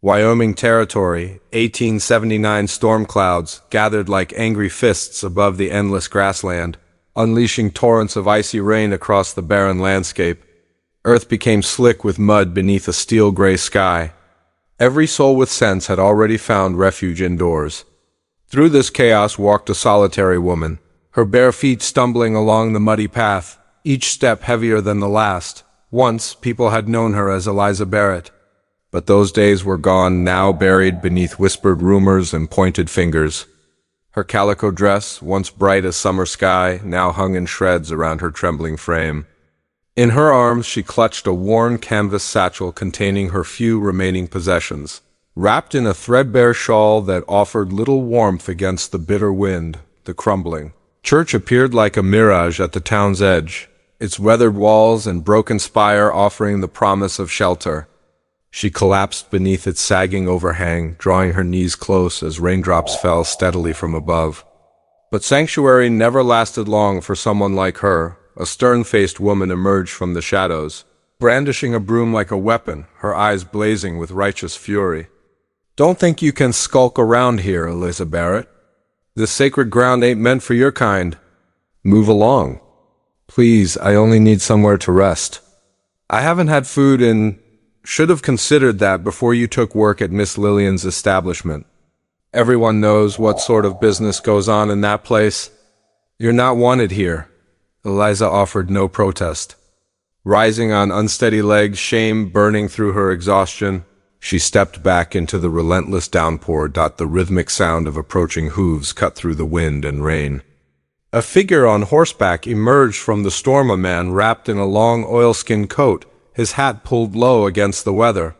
Wyoming Territory, 1879. Storm clouds gathered like angry fists above the endless grassland, unleashing torrents of icy rain across the barren landscape. Earth became slick with mud beneath a steel-gray sky. Every soul with sense had already found refuge indoors. Through this chaos walked a solitary woman, her bare feet stumbling along the muddy path, each step heavier than the last. Once, people had known her as Eliza Barrett. But those days were gone, now buried beneath whispered rumors and pointed fingers. Her calico dress, once bright as summer sky, now hung in shreds around her trembling frame. In her arms she clutched a worn canvas satchel containing her few remaining possessions. Wrapped in a threadbare shawl that offered little warmth against the bitter wind, the crumbling church appeared like a mirage at the town's edge, its weathered walls and broken spire offering the promise of shelter. She collapsed beneath its sagging overhang, drawing her knees close as raindrops fell steadily from above. But sanctuary never lasted long for someone like her. A stern-faced woman emerged from the shadows, brandishing a broom like a weapon, her eyes blazing with righteous fury. "Don't think you can skulk around here, Eliza Barrett. This sacred ground ain't meant for your kind. Move along. Please, I only need somewhere to rest. I haven't had food in... Should have considered that before you took work at Miss Lillian's establishment. Everyone knows what sort of business goes on in that place. You're not wanted here." Eliza offered no protest. Rising on unsteady legs, shame burning through her exhaustion, she stepped back into the relentless downpour. The rhythmic sound of approaching hooves cut through the wind and rain. A figure on horseback emerged from the storm, a man wrapped in a long oilskin coat, his hat pulled low against the weather.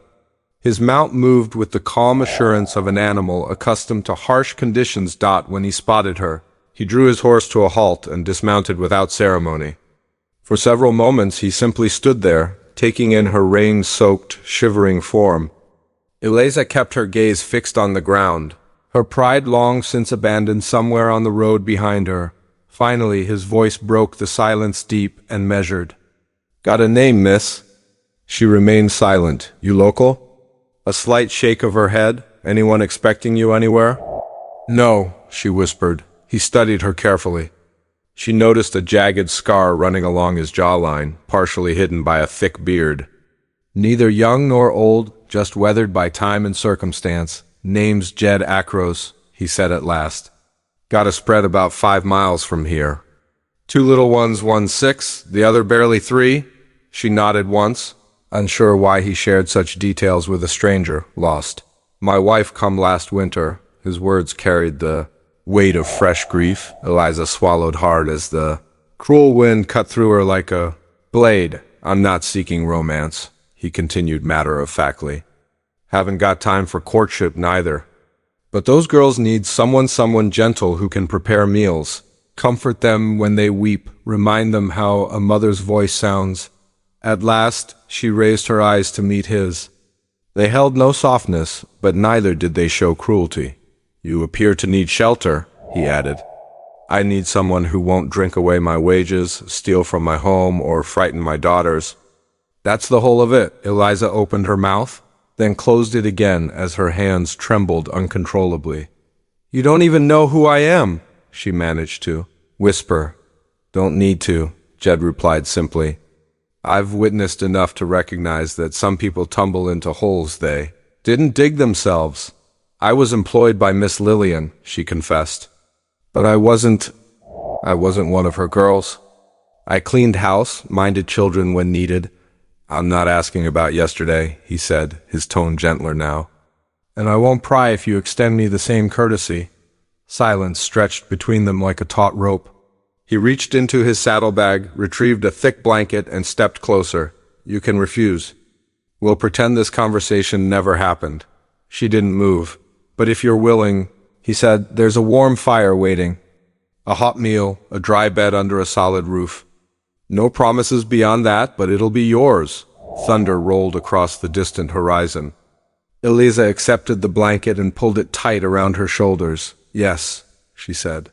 His mount moved with the calm assurance of an animal accustomed to harsh conditions. When he spotted her, he drew his horse to a halt and dismounted without ceremony. For several moments he simply stood there, taking in her rain-soaked, shivering form. Eliza kept her gaze fixed on the ground, her pride long since abandoned somewhere on the road behind her. Finally, his voice broke the silence, deep and measured. "Got a name, miss?" She remained silent. "You local?" A slight shake of her head. "Anyone expecting you anywhere?" "No," she whispered. He studied her carefully. She noticed a jagged scar running along his jawline, partially hidden by a thick beard. "Neither young nor old, just weathered by time and circumstance. Name's Jed Akros," he said at last. "Got a spread about 5 miles from here. 2 little ones, one 6, the other barely 3. She nodded once, unsure why he shared such details with a stranger, lost. "My wife come last winter." His words carried the weight of fresh grief. Eliza swallowed hard as the cruel wind cut through her like a blade. "I'm not seeking romance," he continued matter-of-factly. "Haven't got time for courtship neither. But those girls need someone gentle who can prepare meals, comfort them when they weep, remind them how a mother's voice sounds." At last, she raised her eyes to meet his. They held no softness, but neither did they show cruelty. "You appear to need shelter," he added. "I need someone who won't drink away my wages, steal from my home, or frighten my daughters." "That's the whole of it." Eliza opened her mouth, then closed it again as her hands trembled uncontrollably. "You don't even know who I am," she managed to whisper. "Don't need to," Jed replied simply. "I've witnessed enough to recognize that some people tumble into holes they didn't dig themselves. I was employed by Miss Lillian," she confessed. "But I wasn't one of her girls. I cleaned house, minded children when needed." "I'm not asking about yesterday," he said, his tone gentler now. "And I won't pry if you extend me the same courtesy." Silence stretched between them like a taut rope. He reached into his saddlebag, retrieved a thick blanket, and stepped closer. "You can refuse. We'll pretend this conversation never happened." She didn't move. "But if you're willing," he said, "there's a warm fire waiting. A hot meal, a dry bed under a solid roof. No promises beyond that, but it'll be yours." Thunder rolled across the distant horizon. Eliza accepted the blanket and pulled it tight around her shoulders. "Yes," she said.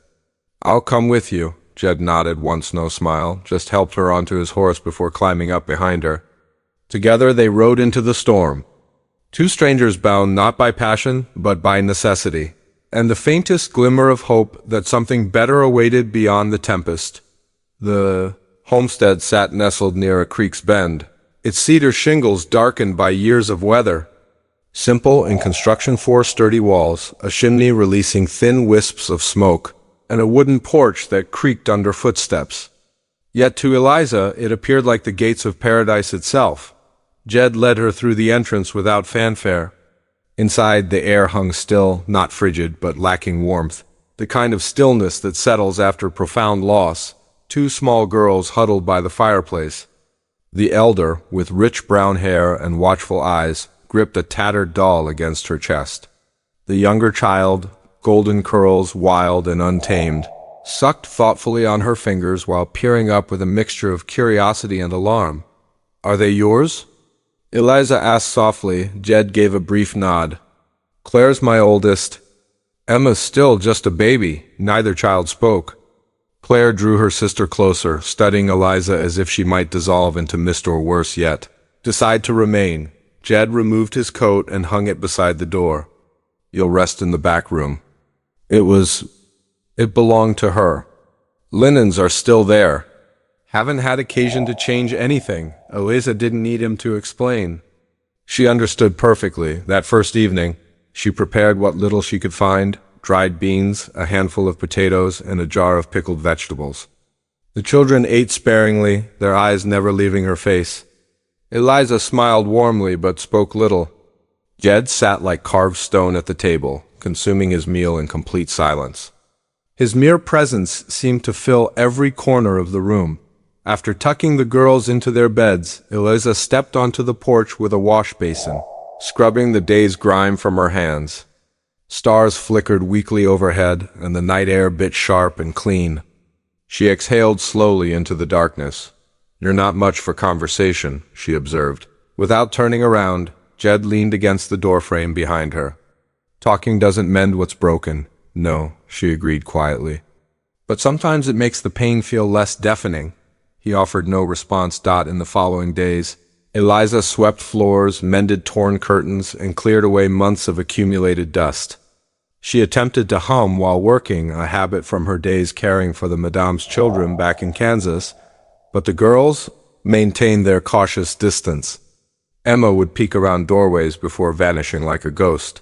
"I'll come with you." Jed nodded, once no smile, just helped her onto his horse before climbing up behind her. Together they rode into the storm. Two strangers bound not by passion, but by necessity, and the faintest glimmer of hope that something better awaited beyond the tempest. The homestead sat nestled near a creek's bend, its cedar shingles darkened by years of weather. Simple in construction, four sturdy walls, a chimney releasing thin wisps of smoke, and a wooden porch that creaked under footsteps. Yet to Eliza it appeared like the gates of paradise itself. Jed led her through the entrance without fanfare. Inside, the air hung still, not frigid, but lacking warmth, the kind of stillness that settles after profound loss. Two small girls huddled by the fireplace. The elder, with rich brown hair and watchful eyes, gripped a tattered doll against her chest. The younger child, golden curls wild and untamed, sucked thoughtfully on her fingers while peering up with a mixture of curiosity and alarm. "Are they yours?" Eliza asked softly. Jed gave a brief nod. "Claire's my oldest. Emma's still just a baby." Neither child spoke. Claire drew her sister closer, studying Eliza as if she might dissolve into mist or worse yet. Decide to remain. Jed removed his coat and hung it beside the door. "You'll rest in the back room." It belonged to her. "Linens are still there." "Haven't had occasion to change anything." Eliza didn't need him to explain. She understood perfectly. That first evening, she prepared what little she could find: dried beans, a handful of potatoes, and a jar of pickled vegetables. The children ate sparingly, their eyes never leaving her face. Eliza smiled warmly but spoke little. Jed sat like carved stone at the table, consuming his meal in complete silence. His mere presence seemed to fill every corner of the room. After tucking the girls into their beds, Eliza stepped onto the porch with a wash basin, scrubbing the day's grime from her hands. Stars flickered weakly overhead, and the night air bit sharp and clean. She exhaled slowly into the darkness. "You're not much for conversation," she observed. Without turning around, Jed leaned against the doorframe behind her. "Talking doesn't mend what's broken." "No," she agreed quietly. "But sometimes it makes the pain feel less deafening." He offered no response. In the following days, Eliza swept floors, mended torn curtains, and cleared away months of accumulated dust. She attempted to hum while working, a habit from her days caring for the madame's children back in Kansas, but the girls maintained their cautious distance. Emma would peek around doorways before vanishing like a ghost.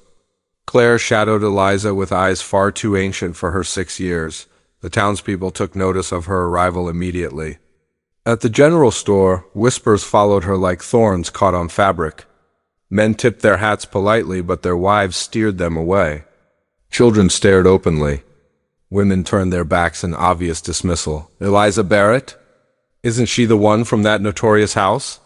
Claire shadowed Eliza with eyes far too ancient for her 6 years. The townspeople took notice of her arrival immediately. At the general store, whispers followed her like thorns caught on fabric. Men tipped their hats politely, but their wives steered them away. Children stared openly. Women turned their backs in obvious dismissal. "Eliza Barrett? Isn't she the one from that notorious house?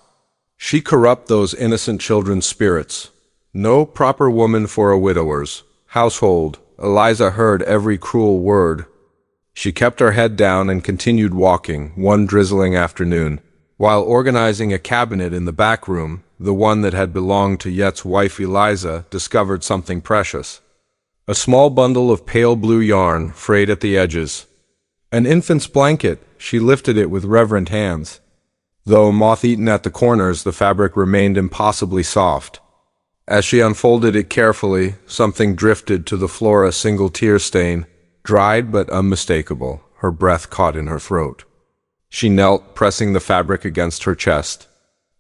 She corrupt those innocent children's spirits. No proper woman for a widower's household." Eliza heard every cruel word. She kept her head down and continued walking. One drizzling afternoon, while organizing a cabinet in the back room, the one that had belonged to Yet's wife Eliza discovered something precious. A small bundle of pale blue yarn, frayed at the edges. An infant's blanket. She lifted it with reverent hands. Though moth-eaten at the corners, the fabric remained impossibly soft. As she unfolded it carefully, something drifted to the floor, a single tear stain, dried but unmistakable. Her breath caught in her throat. She knelt, pressing the fabric against her chest.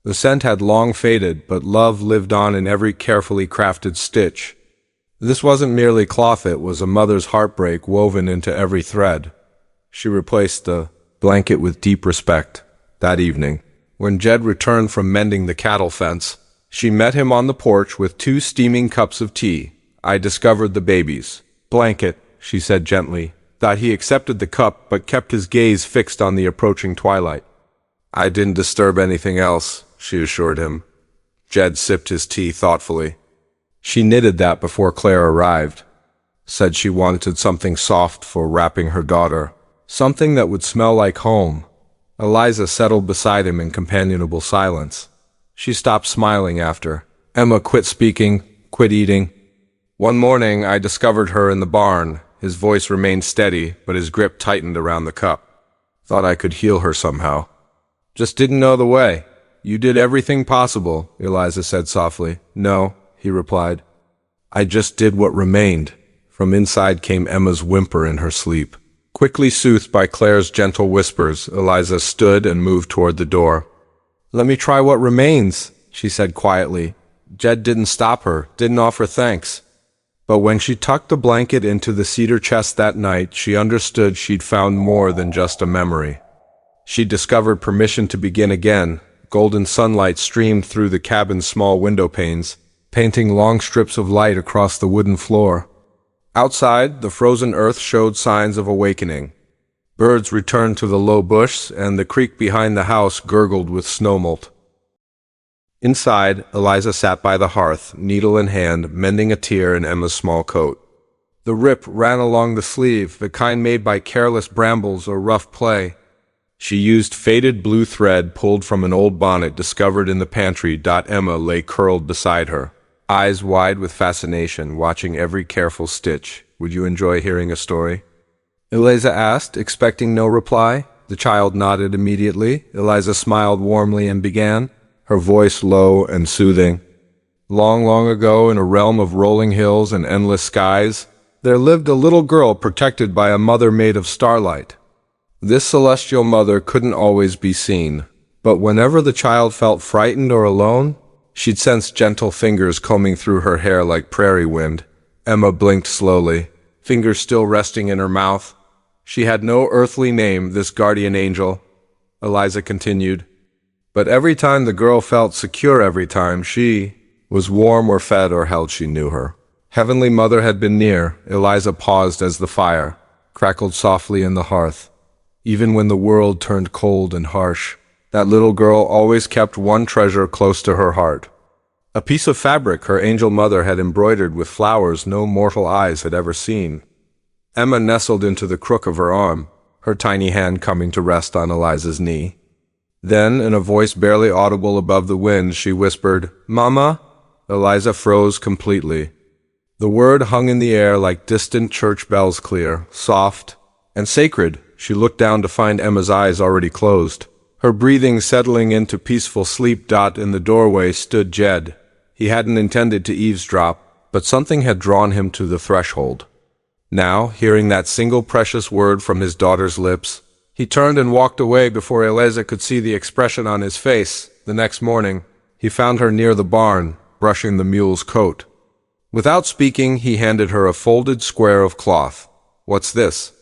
The scent had long faded, but love lived on in every carefully crafted stitch. This wasn't merely cloth, it was a mother's heartbreak woven into every thread. She replaced the blanket with deep respect. That evening, when Jed returned from mending the cattle fence, she met him on the porch with 2 steaming cups of tea. "I discovered the baby's blanket," she said gently. Thought he accepted the cup, but kept his gaze fixed on the approaching twilight. "I didn't disturb anything else," she assured him. Jed sipped his tea thoughtfully. She knitted that before Claire arrived. Said she wanted something soft for wrapping her daughter. Something that would smell like home. Eliza settled beside him in companionable silence. She stopped smiling after. Emma quit speaking, quit eating. "One morning I discovered her in the barn." His voice remained steady, but his grip tightened around the cup. "Thought I could heal her somehow. Just didn't know the way." "You did everything possible," Eliza said softly. "No," he replied. I just did what remained. From inside came Emma's whimper in her sleep. Quickly soothed by Claire's gentle whispers, Eliza stood and moved toward the door. Let me try what remains, she said quietly. Jed didn't stop her, didn't offer thanks. But when she tucked the blanket into the cedar chest that night, she understood she'd found more than just a memory. She discovered permission to begin again. Golden sunlight streamed through the cabin's small window panes, painting long strips of light across the wooden floor. Outside, the frozen earth showed signs of awakening. Birds returned to the low bush, and the creek behind the house gurgled with snowmelt. Inside, Eliza sat by the hearth, needle in hand, mending a tear in Emma's small coat. The rip ran along the sleeve, the kind made by careless brambles or rough play. She used faded blue thread pulled from an old bonnet discovered in the pantry. Emma lay curled beside her, eyes wide with fascination, watching every careful stitch. Would you enjoy hearing a story? Eliza asked, expecting no reply. The child nodded immediately. Eliza smiled warmly and began, her voice low and soothing. Long, long ago, in a realm of rolling hills and endless skies, there lived a little girl protected by a mother made of starlight. This celestial mother couldn't always be seen, but whenever the child felt frightened or alone, she'd sense gentle fingers combing through her hair like prairie wind. Emma blinked slowly, fingers still resting in her mouth. She had no earthly name, this guardian angel, Eliza continued. But every time the girl felt secure, every time she was warm or fed or held, she knew her Heavenly Mother had been near. Eliza paused as the fire crackled softly in the hearth. Even when the world turned cold and harsh, that little girl always kept one treasure close to her heart. A piece of fabric her angel mother had embroidered with flowers no mortal eyes had ever seen. Emma nestled into the crook of her arm, her tiny hand coming to rest on Eliza's knee. Then, in a voice barely audible above the wind, she whispered, "Mama?" Eliza froze completely. The word hung in the air like distant church bells, clear, soft, and sacred. She looked down to find Emma's eyes already closed, her breathing settling into peaceful sleep. In the doorway stood Jed. He hadn't intended to eavesdrop, but something had drawn him to the threshold. Now, hearing that single precious word from his daughter's lips, he turned and walked away before Eliza could see the expression on his face. The next morning, he found her near the barn, brushing the mule's coat. Without speaking, he handed her a folded square of cloth. "What's this?"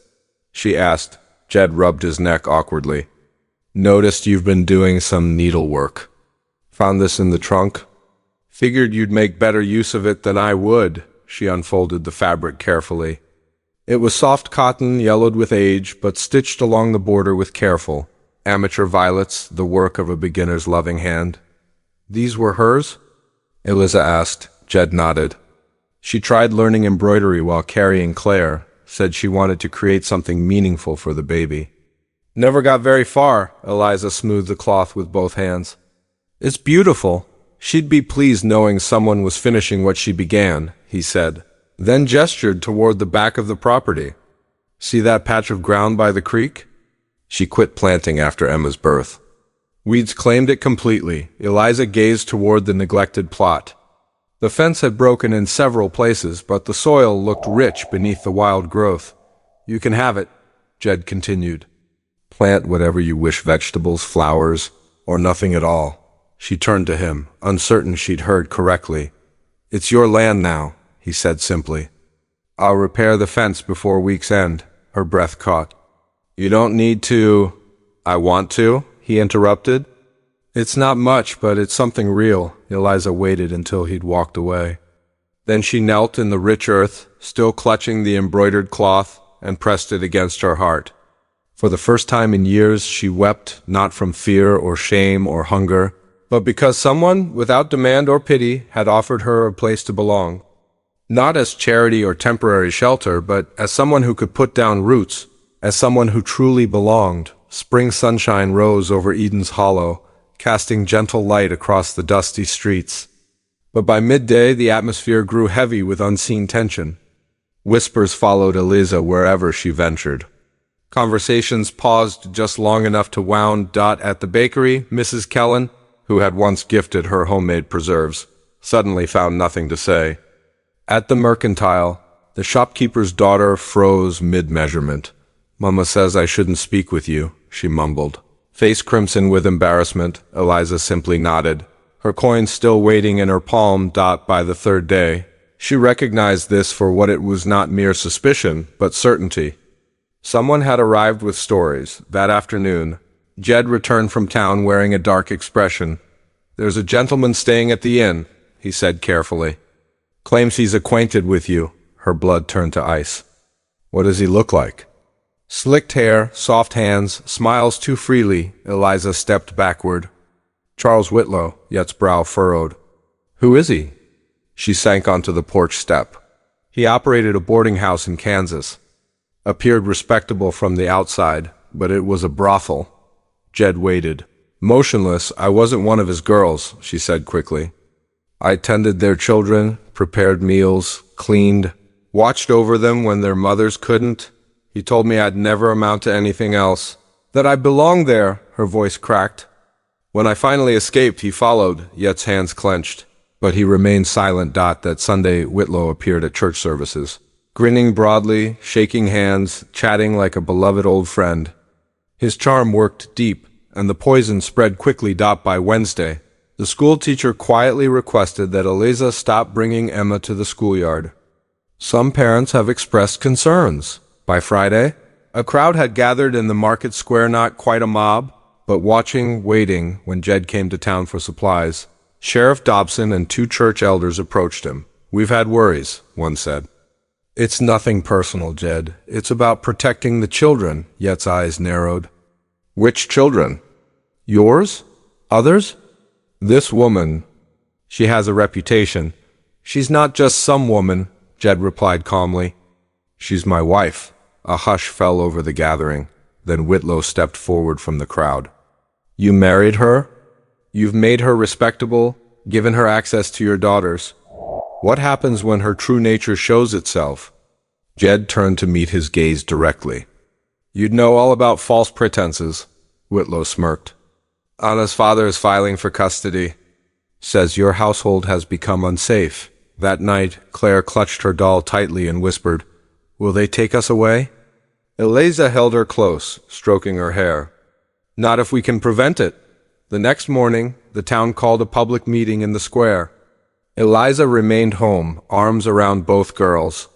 she asked. Jed rubbed his neck awkwardly. "Noticed you've been doing some needlework. Found this in the trunk. Figured you'd make better use of it than I would." She unfolded the fabric carefully. It was soft cotton, yellowed with age, but stitched along the border with careful, amateur violets, the work of a beginner's loving hand. "These were hers?" Eliza asked. Jed nodded. She tried learning embroidery while carrying Claire, said she wanted to create something meaningful for the baby. "Never got very far." Eliza smoothed the cloth with both hands. "It's beautiful." She'd be pleased knowing someone was finishing what she began, he said, then gestured toward the back of the property. "See that patch of ground by the creek?" She quit planting after Emma's birth. Weeds claimed it completely. Eliza gazed toward the neglected plot. The fence had broken in several places, but the soil looked rich beneath the wild growth. "You can have it," Jed continued. "Plant whatever you wish, vegetables, flowers, or nothing at all." She turned to him, uncertain she'd heard correctly. "It's your land now," he said simply. "I'll repair the fence before week's end." Her breath caught. "You don't need to—" "I want to," he interrupted. "It's not much, but it's something real." Eliza waited until he'd walked away. Then she knelt in the rich earth, still clutching the embroidered cloth, and pressed it against her heart. For the first time in years, she wept, not from fear or shame or hunger, but because someone, without demand or pity, had offered her a place to belong. Not as charity or temporary shelter, but as someone who could put down roots, as someone who truly belonged. Spring sunshine rose over Eden's Hollow, casting gentle light across the dusty streets. But by midday, the atmosphere grew heavy with unseen tension. Whispers followed Eliza wherever she ventured. Conversations paused just long enough to wound. At the bakery, Mrs. Kellen, who had once gifted her homemade preserves, suddenly found nothing to say. At the mercantile, the shopkeeper's daughter froze mid-measurement. "Mama says I shouldn't speak with you," she mumbled. Face crimson with embarrassment, Eliza simply nodded, her coin still waiting in her palm. By the third day, she recognized this for what it was: not mere suspicion, but certainty. Someone had arrived with stories. That afternoon, Jed returned from town wearing a dark expression. "There's a gentleman staying at the inn," he said carefully. "Claims he's acquainted with you." Her blood turned to ice. "What does he look like?" Slicked hair, soft hands, smiles too freely. Eliza stepped backward. "Charles Whitlow," Yet's brow furrowed. "Who is he?" She sank onto the porch step. "He operated a boarding house in Kansas. Appeared respectable from the outside, but it was a brothel." Jed waited. Motionless. "I wasn't one of his girls," she said quickly. "I tended their children, prepared meals, cleaned, watched over them when their mothers couldn't. He told me I'd never amount to anything else, that I belonged there." Her voice cracked. "When I finally escaped, he followed." Yet's hands clenched. But he remained silent. That Sunday, Whitlow appeared at church services, grinning broadly, shaking hands, chatting like a beloved old friend. His charm worked deep, and the poison spread quickly. By Wednesday, the school teacher quietly requested that Eliza stop bringing Emma to the schoolyard. Some parents have expressed concerns. By Friday, a crowd had gathered in the market square, not quite a mob, but watching, waiting. When Jed came to town for supplies, Sheriff Dobson and 2 church elders approached him. "We've had worries," one said. "It's nothing personal, Jed. It's about protecting the children." Yet's eyes narrowed. "Which children? Yours? Others?" "This woman. She has a reputation." "She's not just some woman," Jed replied calmly. "She's my wife." A hush fell over the gathering. Then Whitlow stepped forward from the crowd. "You married her? You've made her respectable, given her access to your daughters. What happens when her true nature shows itself?" Jed turned to meet his gaze directly. "You'd know all about false pretenses," Whitlow smirked. "Anna's father is filing for custody. Says your household has become unsafe." That night, Claire clutched her doll tightly and whispered, "Will they take us away?" Eliza held her close, stroking her hair. "Not if we can prevent it." The next morning, the town called a public meeting in the square. Eliza remained home, arms around both girls.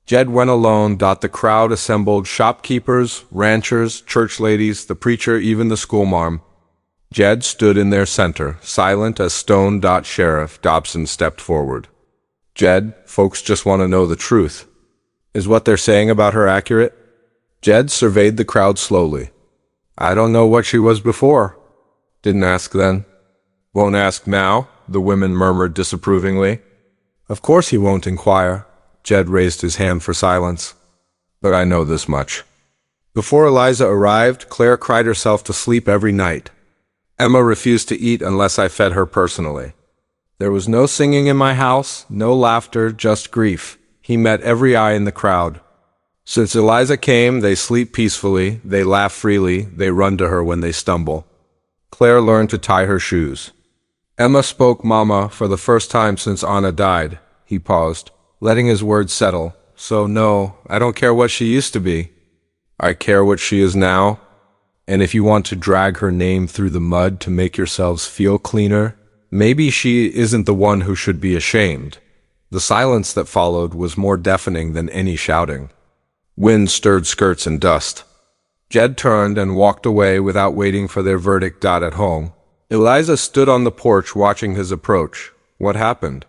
Jed went alone. The crowd assembled: shopkeepers, ranchers, church ladies, the preacher, even the schoolmarm. Jed stood in their center, silent as stone. Sheriff Dobson stepped forward. "Jed, folks just want to know the truth. Is what they're saying about her accurate?" Jed surveyed the crowd slowly. "I don't know what she was before." "Didn't ask then?" "Won't ask now," the women murmured disapprovingly. "Of course he won't inquire." Jed raised his hand for silence. "But I know this much. Before Eliza arrived, Claire cried herself to sleep every night. Emma refused to eat unless I fed her personally. There was no singing in my house, no laughter, just grief." He met every eye in the crowd. "Since Eliza came, they sleep peacefully, they laugh freely, they run to her when they stumble. Claire learned to tie her shoes. Emma spoke Mama for the first time since Anna died." He paused, letting his words settle. "So no, I don't care what she used to be. I care what she is now. And if you want to drag her name through the mud to make yourselves feel cleaner, maybe she isn't the one who should be ashamed." The silence that followed was more deafening than any shouting. Wind stirred skirts and dust. Jed turned and walked away without waiting for their verdict. At home, Eliza stood on the porch watching his approach. "What happened?"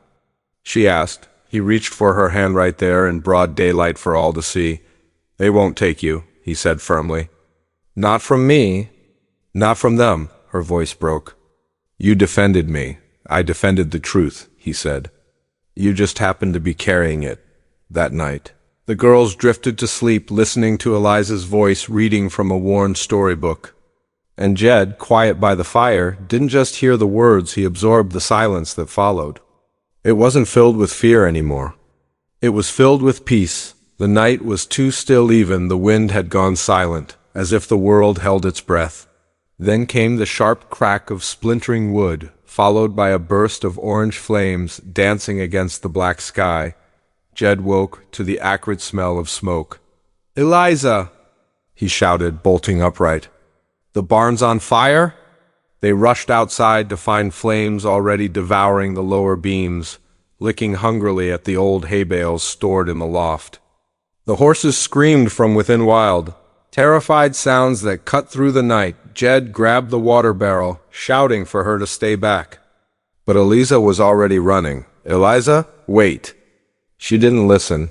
she asked. He reached for her hand right there in broad daylight for all to see. "They won't take you," he said firmly. "Not from me. Not from them." Her voice broke. "You defended me. I defended the truth," he said. "You just happened to be carrying it that night." The girls drifted to sleep, listening to Eliza's voice reading from a worn storybook. And Jed, quiet by the fire, didn't just hear the words, he absorbed the silence that followed. It wasn't filled with fear anymore. It was filled with peace. The night was too still even, the wind had gone silent, as if the world held its breath. Then came the sharp crack of splintering wood, followed by a burst of orange flames dancing against the black sky. Jed woke to the acrid smell of smoke. "Eliza!" he shouted, bolting upright. "The barn's on fire?" They rushed outside to find flames already devouring the lower beams, licking hungrily at the old hay bales stored in the loft. The horses screamed from within wild, terrified sounds that cut through the night. Jed grabbed the water barrel, shouting for her to stay back. But Eliza was already running. "Eliza, wait!" She didn't listen.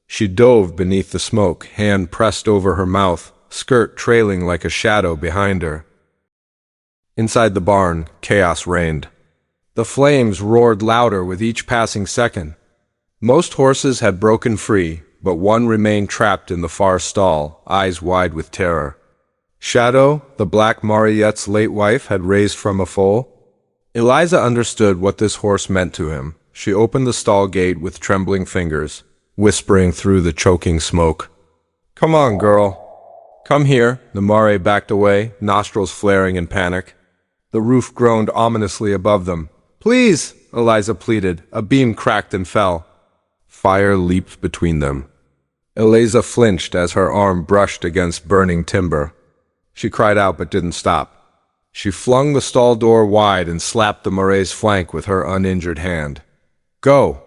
She dove beneath the smoke, hand pressed over her mouth, skirt trailing like a shadow behind her. Inside the barn, chaos reigned. The flames roared louder with each passing second. Most horses had broken free, but one remained trapped in the far stall, eyes wide with terror. Shadow, the black Mariette's late wife, had raised from a foal. Eliza understood what this horse meant to him. She opened the stall gate with trembling fingers, whispering through the choking smoke. "Come on, girl. Come here." The Mare backed away, nostrils flaring in panic. The roof groaned ominously above them. "Please," Eliza pleaded. A beam cracked and fell. Fire leaped between them. Eliza flinched as her arm brushed against burning timber. She cried out but didn't stop. She flung the stall door wide and slapped the Mare's flank with her uninjured hand. "Go!"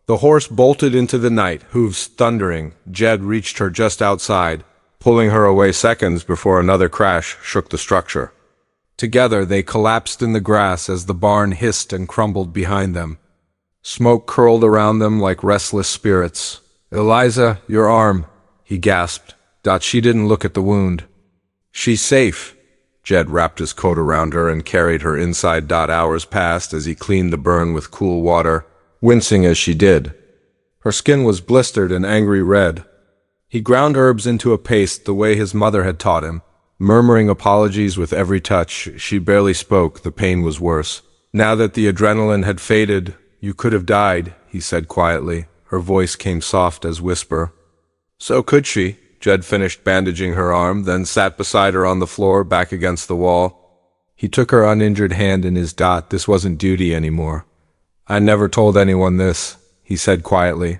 The horse bolted into the night, hooves thundering. Jed reached her just outside, pulling her away seconds before another crash shook the structure. Together they collapsed in the grass as the barn hissed and crumbled behind them. Smoke curled around them like restless spirits. "Eliza, your arm," he gasped. She didn't look at the wound. "She's safe." Jed wrapped his coat around her and carried her inside. Hours passed as he cleaned the burn with cool water, wincing as she did. Her skin was blistered and angry red. He ground herbs into a paste the way his mother had taught him, murmuring apologies with every touch. She barely spoke, the pain was worse. Now that the adrenaline had faded, "You could have died," he said quietly. Her voice came soft as whisper. "So could she." Jed finished bandaging her arm, then sat beside her on the floor, back against the wall. He took her uninjured hand in his. "This wasn't duty anymore. I never told anyone this," he said quietly.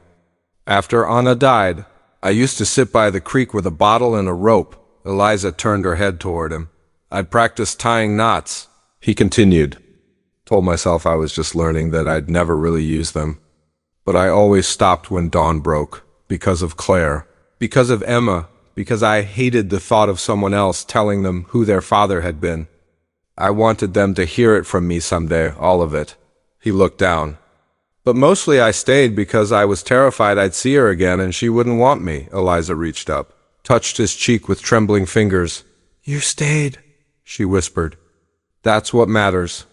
"After Anna died, I used to sit by the creek with a bottle and a rope." Eliza turned her head toward him. "I'd practice tying knots," he continued. Told myself I was just learning, that I'd never really use them. But I always stopped when dawn broke, because of Claire, because of Emma, because I hated the thought of someone else telling them who their father had been. I wanted them to hear it from me someday, all of it. He looked down. "But mostly I stayed because I was terrified I'd see her again and she wouldn't want me." Eliza reached up, touched his cheek with trembling fingers. "You stayed," she whispered. "That's what matters."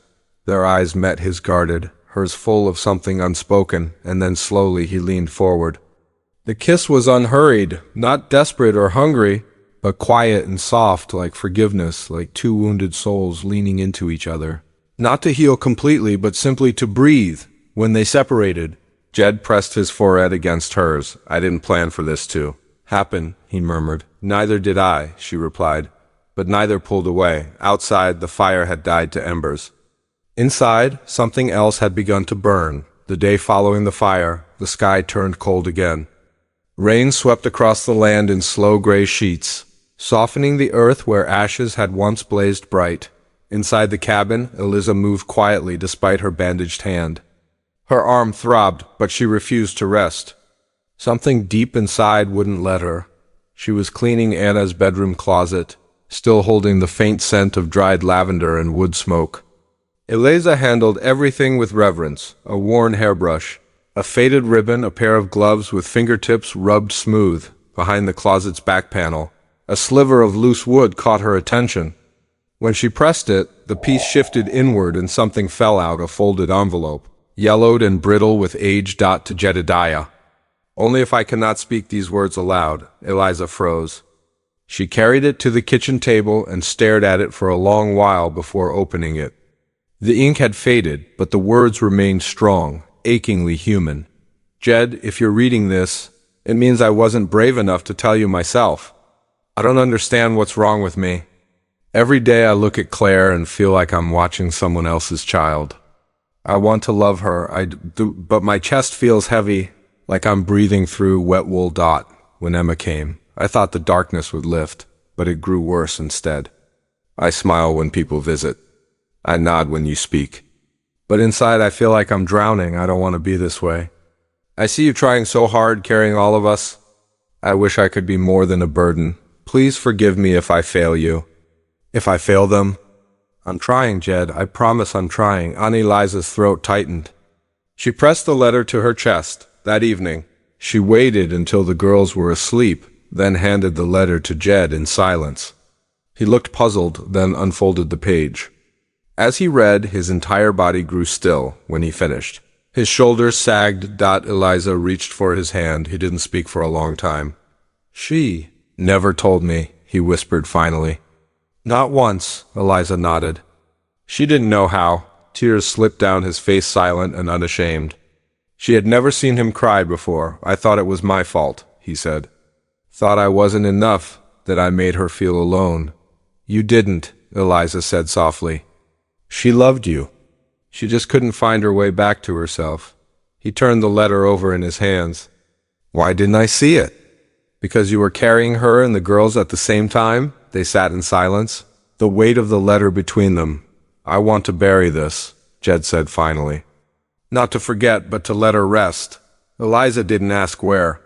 Their eyes met his guarded, hers full of something unspoken, and then slowly he leaned forward. The kiss was unhurried, not desperate or hungry, but quiet and soft, like forgiveness, like two wounded souls leaning into each other. Not to heal completely, but simply to breathe. When they separated, Jed pressed his forehead against hers. "I didn't plan for this to happen," he murmured. "Neither did I," she replied, but neither pulled away. Outside, the fire had died to embers. Inside, something else had begun to burn. The day following the fire, the sky turned cold again. Rain swept across the land in slow gray sheets, softening the earth where ashes had once blazed bright. Inside the cabin, Eliza moved quietly despite her bandaged hand. Her arm throbbed, but she refused to rest. Something deep inside wouldn't let her. She was cleaning Anna's bedroom closet, still holding the faint scent of dried lavender and wood smoke. Eliza handled everything with reverence: a worn hairbrush, a faded ribbon, a pair of gloves with fingertips rubbed smooth. Behind the closet's back panel, a sliver of loose wood caught her attention. When she pressed it, the piece shifted inward and something fell out, a folded envelope, yellowed and brittle with age. To Jedediah. "Only if I cannot speak these words aloud." Eliza froze. She carried it to the kitchen table and stared at it for a long while before opening it. The ink had faded, but the words remained strong, achingly human. "Jed, if you're reading this, it means I wasn't brave enough to tell you myself. I don't understand what's wrong with me. Every day I look at Claire and feel like I'm watching someone else's child. I want to love her, but my chest feels heavy, like I'm breathing through wet wool. When Emma came, I thought the darkness would lift, but it grew worse instead. I smile when people visit. I nod when you speak. But inside I feel like I'm drowning. I don't want to be this way. I see you trying so hard, carrying all of us. I wish I could be more than a burden. Please forgive me if I fail you. If I fail them. I'm trying, Jed. I promise I'm trying. Aunt Eliza's throat tightened. She pressed the letter to her chest. That evening, she waited until the girls were asleep, then handed the letter to Jed in silence. He looked puzzled, then unfolded the page. As he read, his entire body grew still when he finished. His shoulders sagged. Eliza reached for his hand. He didn't speak for a long time. She never told me, he whispered finally. Not once, Eliza nodded. She didn't know how. Tears slipped down his face, silent and unashamed. She had never seen him cry before. I thought it was my fault, he said. Thought I wasn't enough, that I made her feel alone. You didn't, Eliza said softly. She loved you. She just couldn't find her way back to herself. He turned the letter over in his hands. Why didn't I see it? Because you were carrying her and the girls at the same time? They sat in silence, the weight of the letter between them. I want to bury this, Jed said finally. Not to forget, but to let her rest. Eliza didn't ask where.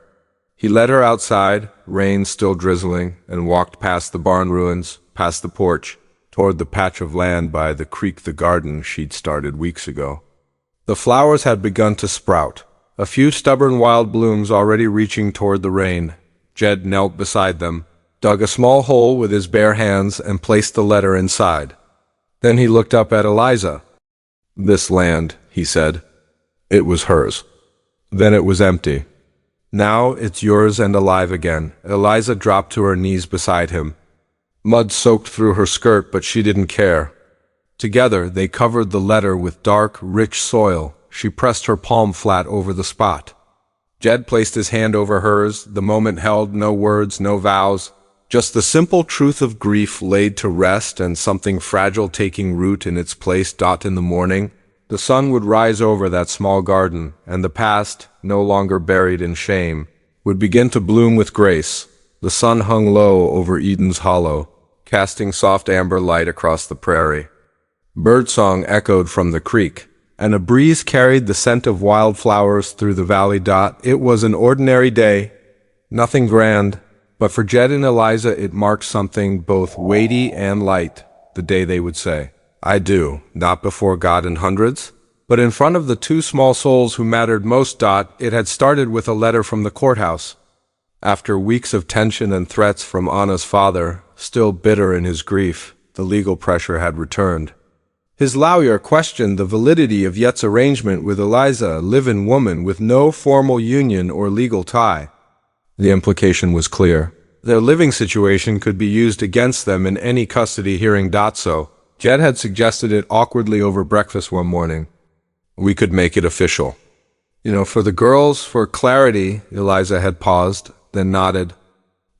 He led her outside, rain still drizzling, and walked past the barn ruins, past the porch, toward the patch of land by the creek, the garden she'd started weeks ago. The flowers had begun to sprout, a few stubborn wild blooms already reaching toward the rain. Jed knelt beside them, dug a small hole with his bare hands, and placed the letter inside. Then he looked up at Eliza. This land, he said. It was hers. Then it was empty. Now it's yours and alive again. Eliza dropped to her knees beside him. Mud soaked through her skirt, but she didn't care. Together, they covered the letter with dark, rich soil. She pressed her palm flat over the spot. Jed placed his hand over hers. The moment held no words, no vows. Just the simple truth of grief laid to rest and something fragile taking root in its place. In the morning, the sun would rise over that small garden, and the past, no longer buried in shame, would begin to bloom with grace. The sun hung low over Eden's Hollow, casting soft amber light across the prairie. Birdsong echoed from the creek, and a breeze carried the scent of wildflowers through the valley. It was an ordinary day, nothing grand, but for Jed and Eliza it marked something both weighty and light, the day they would say, I do, not before God and hundreds, but in front of the two small souls who mattered most. It had started with a letter from the courthouse. After weeks of tension and threats from Anna's father, still bitter in his grief, the legal pressure had returned. His lawyer questioned the validity of Yet's arrangement with Eliza, a live-in woman with no formal union or legal tie. The implication was clear. Their living situation could be used against them in any custody hearing. So, Jed had suggested it awkwardly over breakfast one morning. We could make it official. For the girls, for clarity, Eliza had paused, then nodded.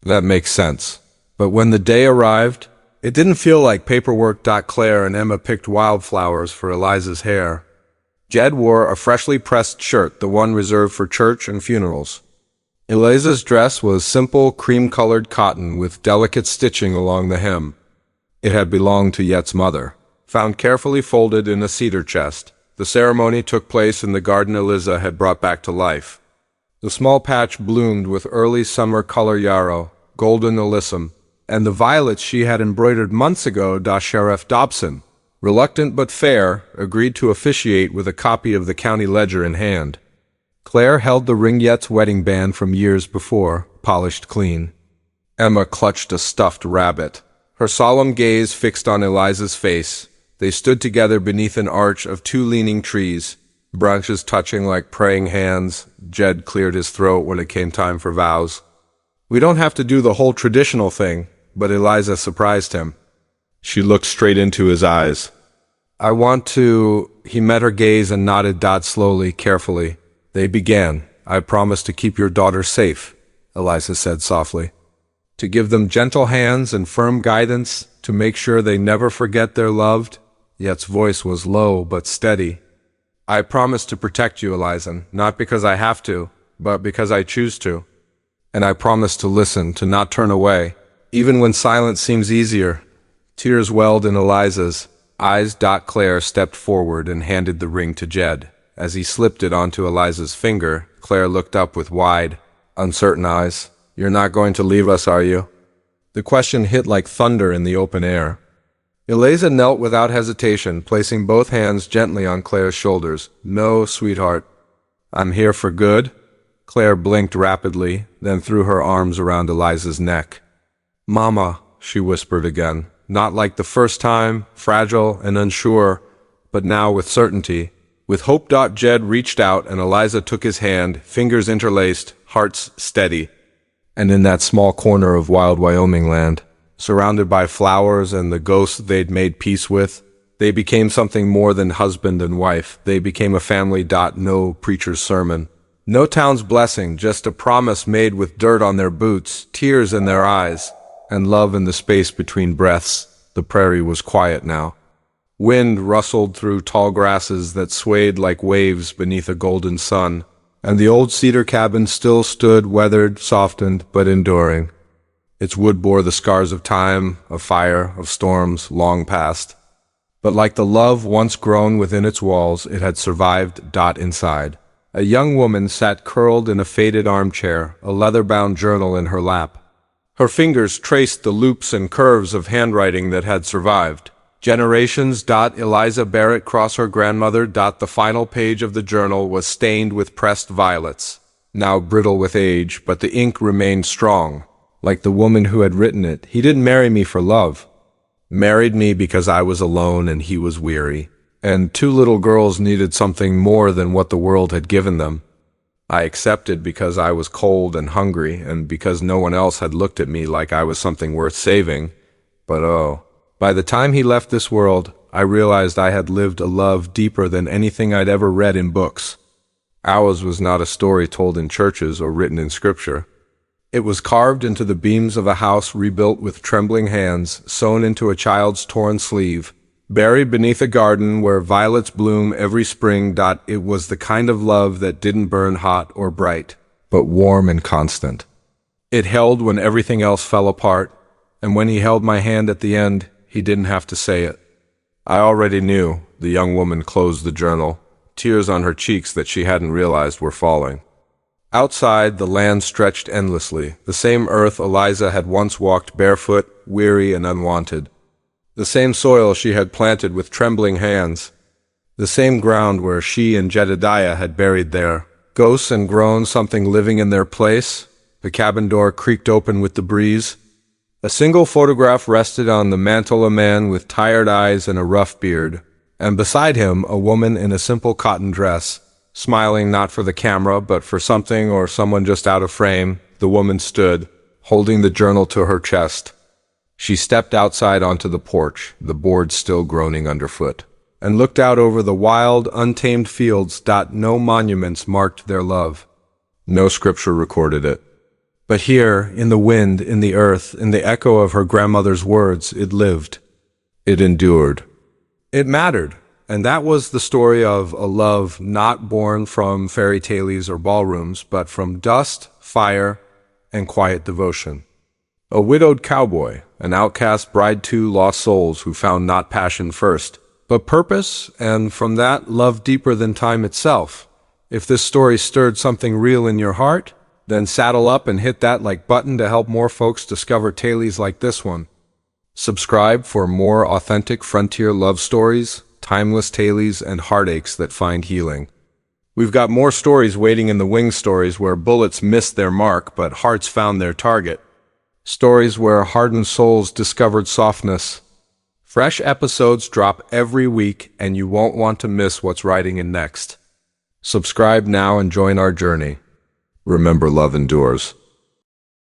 That makes sense. But when the day arrived, it didn't feel like paperwork. Claire and Emma picked wildflowers for Eliza's hair. Jed wore a freshly pressed shirt, the one reserved for church and funerals. Eliza's dress was simple, cream-colored cotton with delicate stitching along the hem. It had belonged to Yet's mother, found carefully folded in a cedar chest. The ceremony took place in the garden Eliza had brought back to life. The small patch bloomed with early summer color yarrow, golden alyssum, and the violets she had embroidered months ago. Sheriff Dobson, reluctant but fair, agreed to officiate with a copy of the county ledger in hand. Claire held the ring Yet's wedding band from years before, polished clean. Emma clutched a stuffed rabbit, her solemn gaze fixed on Eliza's face. They stood together beneath an arch of two leaning trees, branches touching like praying hands. Jed cleared his throat when it came time for vows. We don't have to do the whole traditional thing, but Eliza surprised him. She looked straight into his eyes. I want to... He met her gaze and nodded. Slowly, carefully. They began. I promise to keep your daughter safe, Eliza said softly. to give them gentle hands and firm guidance, to make sure they never forget they're loved. Yet's voice was low but steady. I promise to protect you, Eliza, not because I have to, but because I choose to. And I promise to listen, to not turn away, even when silence seems easier. Tears welled in Eliza's eyes. Claire stepped forward and handed the ring to Jed. As he slipped it onto Eliza's finger, Claire looked up with wide, uncertain eyes. You're not going to leave us, are you? The question hit like thunder in the open air. Eliza knelt without hesitation, placing both hands gently on Claire's shoulders. No, sweetheart. I'm here for good. Claire blinked rapidly, then threw her arms around Eliza's neck. Mama, she whispered again, not like the first time, fragile and unsure, but now with certainty. With hope. Jed reached out and Eliza took his hand, fingers interlaced, hearts steady. And in that small corner of wild Wyoming land, surrounded by flowers and the ghosts they'd made peace with, they became something more than husband and wife. They became a family. No preacher's sermon, no town's blessing, just a promise made with dirt on their boots, tears in their eyes, and love in the space between breaths. The prairie was quiet now. Wind rustled through tall grasses that swayed like waves beneath a golden sun, and the old cedar cabin still stood, weathered, softened, but enduring. Its wood bore the scars of time, of fire, of storms long past. But like the love once grown within its walls, it had survived. Inside, a young woman sat curled in a faded armchair, a leather-bound journal in her lap. Her fingers traced the loops and curves of handwriting that had survived. Generations. Eliza Barrett cross her grandmother. The final page of the journal was stained with pressed violets, now brittle with age, but the ink remained strong. Like the woman who had written it, he didn't marry me for love. Married me because I was alone and he was weary, and two little girls needed something more than what the world had given them. I accepted because I was cold and hungry, and because no one else had looked at me like I was something worth saving. But oh, by the time he left this world, I realized I had lived a love deeper than anything I'd ever read in books. Ours was not a story told in churches or written in scripture. It was carved into the beams of a house rebuilt with trembling hands, sewn into a child's torn sleeve, buried beneath a garden where violets bloom every spring. It was the kind of love that didn't burn hot or bright, but warm and constant. It held when everything else fell apart, and when he held my hand at the end, he didn't have to say it. I already knew. The young woman closed the journal, tears on her cheeks that she hadn't realized were falling. Outside, the land stretched endlessly, the same earth Eliza had once walked barefoot, weary and unwanted. The same soil she had planted with trembling hands. The same ground where she and Jedediah had buried their ghosts and grown something living in their place. The cabin door creaked open with the breeze. A single photograph rested on the mantel, a man with tired eyes and a rough beard, and beside him a woman in a simple cotton dress, smiling not for the camera, but for something or someone just out of frame. The woman stood, holding the journal to her chest. She stepped outside onto the porch, the boards still groaning underfoot, and looked out over the wild, untamed fields. No monuments marked their love. No scripture recorded it. But here, in the wind, in the earth, in the echo of her grandmother's words, it lived. It endured. It mattered. And that was the story of a love not born from fairy tales or ballrooms, but from dust, fire, and quiet devotion. A widowed cowboy, an outcast bride, two lost souls who found not passion first, but purpose, and from that, love deeper than time itself. If this story stirred something real in your heart, then saddle up and hit that like button to help more folks discover tales like this one. Subscribe for more authentic frontier love stories, timeless tales, and heartaches that find healing. We've got more stories waiting in the wing, stories where bullets missed their mark but hearts found their target. Stories where hardened souls discovered softness. Fresh episodes drop every week, and you won't want to miss what's writing in next. Subscribe now and join our journey. Remember, love endures.